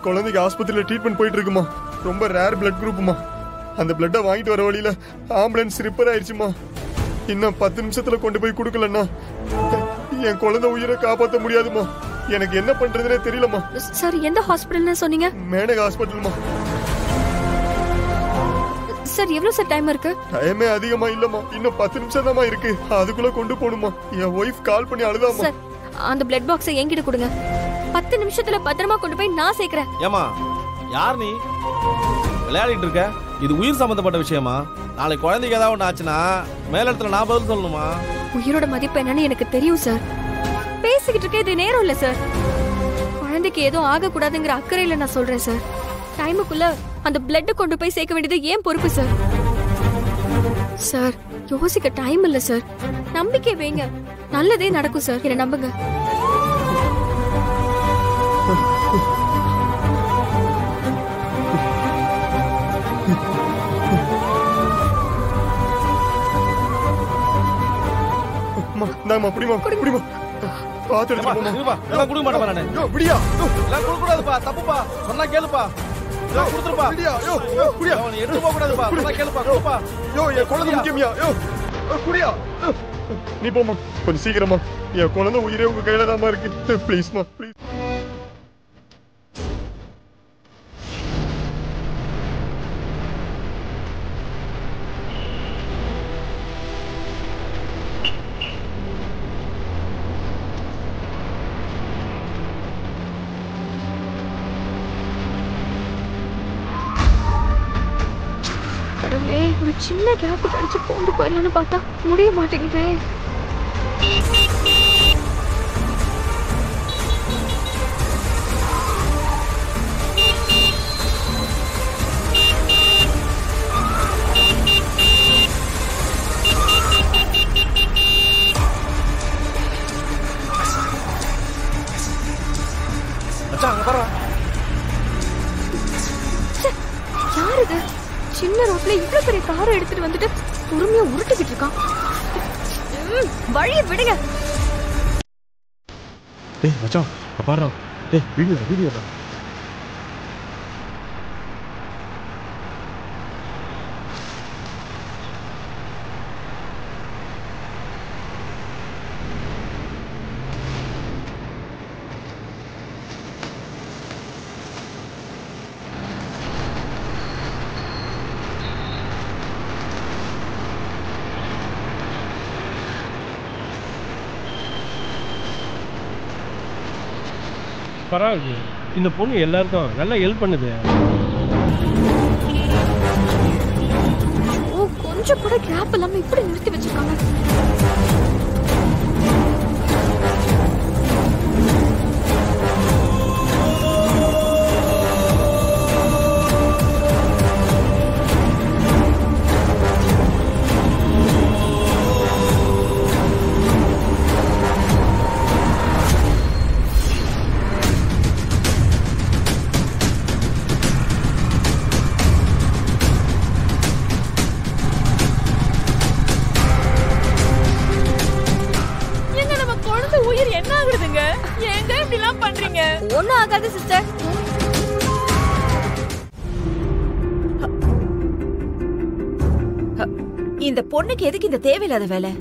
குழந்தைக்கு ஆஸ்பத்திரியில ட்ரீட்மெண்ட் போயிட்டு இருக்குமா. ரொம்ப ரேர் பிளட் குரூப்புமா. அந்த பிளட்டை வாங்கிட்டு வர வழியில ஆம்புலன்ஸ் ரிப்பேர் ஆயிடுச்சுமா. இன்னும் 10 நிமிஷத்துல கொண்டு போய் கொடுக்கலன்னா என் குழந்தை உயிரை காப்பாற்ற முடியாதுமா. எனக்கு என்ன பண்றதுனே தெரியலமா. சார் எந்த ஹாஸ்பிடல்னு சொன்னீங்க? மேனக ஹாஸ்பிட்டல்மா. சார் எவ்வளவு சார் டைம் இருக்கு? டைமே அதிகமா இல்லம்மா. இன்னும் 10 நிமிஷம் தான்மா இருக்கு. அதுக்குள்ள கொண்டு போணுமா. என் ஒய்ஃப் கால் பண்ணி அழுதாமா. சார் அந்த பிளட் பாக்ஸை என்கிட்ட கொடுங்க. 10 நிமிஷத்துல பத்திரமா கொண்டு போய் நான் சேர்க்கிறேன். ஏமா யார் நீ? விளையாடிட்டு இருக்க? இது உயிர் சம்பந்தப்பட்ட விஷயமா? நாளைக்கு குழந்தைக்கு ஏதாவது ஒன்று ஆச்சுன்னா மேலிடத்துல நான் பதில் சொல்லணுமா? உயிரோட மதிப்பு என்னன்னு எனக்கு தெரியும் சார். பேசிக்கிட்டு இருக்க இது நேரம் இல்ல சார். குழந்தைக்கு ஏதோ ஆக கூடாதுங்கிற அக்கறையில நான் சொல்றேன் சார். டைமுக்குள்ள அந்த பிளட் கொண்டு போய் சேர்க்க வேண்டியது ஏன் பொறுப்பு சார். சார் யோசிக்க டைம் இல்ல சார். நம்பிக்கை வைங்க, நல்லதே நடக்கும் சார். என்ன நம்புங்க. நாம புடிமா புடிமா பாத்து எடுத்துப்போமா. எல்லாம் கொடுக்க மாட்டேன் நானு. யோ விடியா. எல்லாம் கொடுக்க கூடாதுப்பா. தப்புப்பா. சொன்னா கேளுப்பா. கொடுத்துருப்பா. விடியா. யோ குடியா. நீ எடுத்து போக கூடாதுப்பா. சொன்னா கேளுப்பா. கொடுப்பா. யோ என் குழந்தை முக்கியமியா. யோ குடியா. நீ போமா கொஞ்சம் சீக்கிரமா. என் குழந்தை உயிரே உங்க கையில தான்மா இருக்கு. ப்ளீஸ்மா ப்ளீஸ். ஒரு சின்ன கேப் கிடைச்சு கொண்டு போயிடலான்னு பார்த்தா முடிய மாட்டேங்குது. யார் இது? சின்ன ரோட்ல இவ்வளவு பெரிய காரை எடுத்துட்டு வந்துட்டு பொறுமையா உருட்டிக்கிட்டு இருக்கான். வழிய விடுங்க. டேய் மச்சான் பாரு. டேய் வீடியோ பரவாயில்ல. இந்த பொண்ணு எல்லாருக்கும் நல்லா ஹெல்ப் பண்ணுது. ஓ கொஞ்சம் கூட கேப் இல்லாம இப்படி நிறுத்தி வச்சிருக்காங்க. ஒண்ணும் ஆகாது சிஸ்டர். இந்த பொண்ணுக்கு எதுக்கு இந்த தேவையில்லாத வேலை?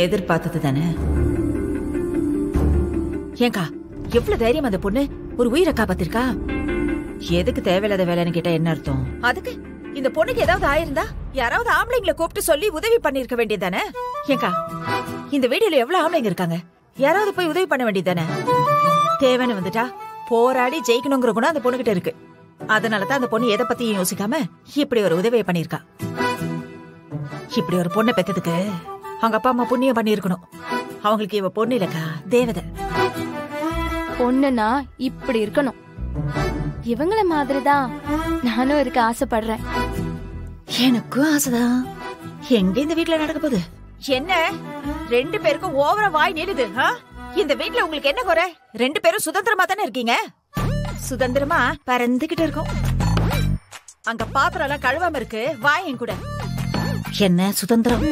எதிர்பார்த்தது தானே. ஏங்கா எவ்வளவு தைரியம் அந்த பொண்ணு ஒரு உயிரை காப்பாத்திருக்கா. எதுக்கு தேவையில்லாத வேலைன்னு கேட்டா என்ன அர்த்தம்? அதுக்கு இந்த பொண்ணுக்கு ஏதாவது ஆயிருந்தா யாராவது ஆம்பளைங்களை கூப்பிட்டு சொல்லி உதவி பண்ணிருக்க வேண்டியதானே. ஏங்கா இந்த வீடியோல எவ்வளவு ஆம்பளைங்க இருக்காங்க. யாராவது போய் உதவி பண்ண வேண்டியதானே. தேவைன்னு வந்துட்டா போராடி ஜெயிக்கணுங்கிற குணம் அந்த பொண்ணுகிட்ட இருக்கு. அதனாலதான் அந்த பொண்ணு எதை பத்தியும் யோசிக்காம இப்படி ஒரு உதவியை பண்ணிருக்கா. இப்படி ஒரு பொண்ணை பெத்ததுக்கு அவங்க அப்பா அம்மா புண்ணியம் பண்ணிருக்கணும். அவங்களுக்கு இவ பொண்ணு இல்லக்கா, தேவதை. பொண்ணுனா இப்படி இருக்கணும். இவங்கள மாதிரிதான் நானும் இருக்க ஆசைப்படுறேன். எனக்கும் ஆசைதான். எங்க இந்த வீட்டுல நடக்க போகுது? என்ன 2 பேருக்கும் ஓவரா வாய் நீடுது. இந்த வீட்டுல உங்களுக்கு என்ன குறை? 2 பேரும் சுதந்திரமா தானே இருக்கீங்க. சுதந்திரமா பறந்துகிட்டு இருக்கோம். அங்க பாத்திரம் எல்லாம் கழுவாம இருக்கு, வாய் என் கூட. என்ன சுதந்திரம்?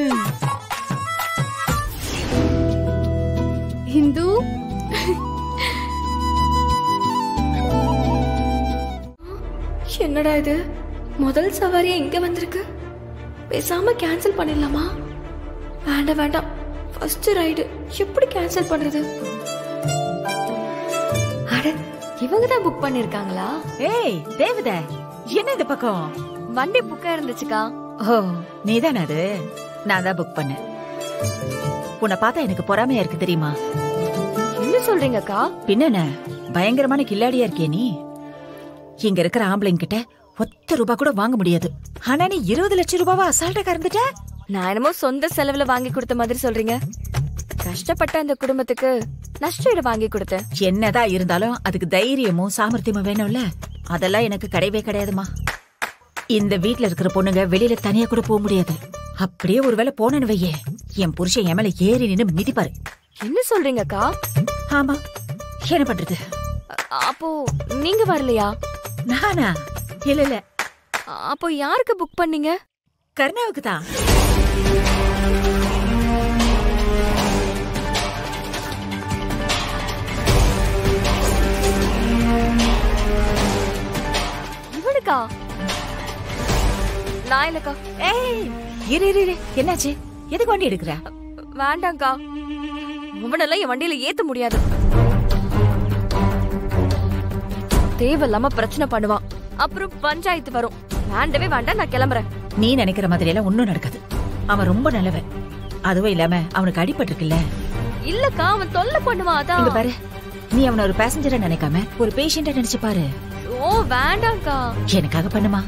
இந்து என்னடா இது முதல் சவாரியா இங்க வந்திருக்கு? பேசாம கேன்சல் பண்ணிடலாமா? வேண்டாம் வேண்டாம், ஃபர்ஸ்ட் ரைடு எப்படி கேன்சல் பண்றது? அட, இவங்க தான் புக் பண்ணிருக்காங்களா? ஏய் தேவத, என்ன இந்த பக்கம்? வண்டி புக்கா இருந்துச்சுக்கா. ஓ, நீதானே அது? நான் தான் புக் பண்ணேன். உன்னை பார்த்தா எனக்கு பொறாமையா இருக்கு தெரியுமா? என்ன சொல்றீங்கக்கா? பின்ன பயங்கரமான கில்லாடியா இருக்கே நீ. இங்க இருக்கிற ஆம்பளைங்க கிட்ட ₹1 கூட வாங்க முடியாது. ஆனா நீ 20 லட்சம் ரூபாவா அசால்ட்டா கறந்துட்ட. நான் என்னமோ சொந்த செலவுல வாங்கி கொடுத்த மாதிரி சொல்றீங்க. கஷ்டப்பட்ட அந்த குடும்பத்துக்கு நஷ்டம் வாங்கி கொடுத்தேன். என்னதான் இருந்தாலும் அதுக்கு தைரியமும் சாமர்த்தியமும் வேணும்ல. அதெல்லாம் எனக்கு கிடையவே கிடையாதுமா. இந்த வீட்ல இருக்கிற பொண்ணுங்க வெளியில தனியா கூட போக முடியாது. அப்படியே ஒருவேளை போனேன்னு வையே, என் புருஷன் என் மேல ஏறி நின்னு மிதிப்பாரு. என்ன சொல்றீங்கக்கா? ஆமா, என்ன பண்றது? அப்போ நீங்க வரலையா? நானா? இல்ல இல்ல. அப்போ யாருக்கு புக் பண்ணீங்க? கர்ணாவுக்கு தான். இவனுக்கா? நான் இல்லக்கா. ஏய், இரு இரு இரு. என்னாச்சு? எதுக்கு வண்டி எடுக்கிற? வேண்டாம்க்கா, இவனெல்லாம் என் வண்டியில ஏத்த முடியாது. தேவையில்லாம பிரச்சனை பண்ணுவான், அப்புறம் பஞ்சாயத்து வரும். வேண்டவே வேண்டாம், நான் கிளம்புறேன். நீ நினைக்கிற மாதிரி எல்லாம் ஒண்ணும் நடக்காது. அவன் ரொம்ப நல்லவன். அதுவும் இல்லாம அவனுக்கு அடிபட்டு இருக்குல்ல. இல்லக்கா, அவன் தொல்லை பண்ணுவான். அதான். இங்க பாரு, நீ அவன ஒரு பேசஞ்சரா நினைக்காம ஒரு பேஷண்டா நினைச்சு பாரு. ஓ வேண்டாம்க்கா. எனக்காக பண்ணுமா?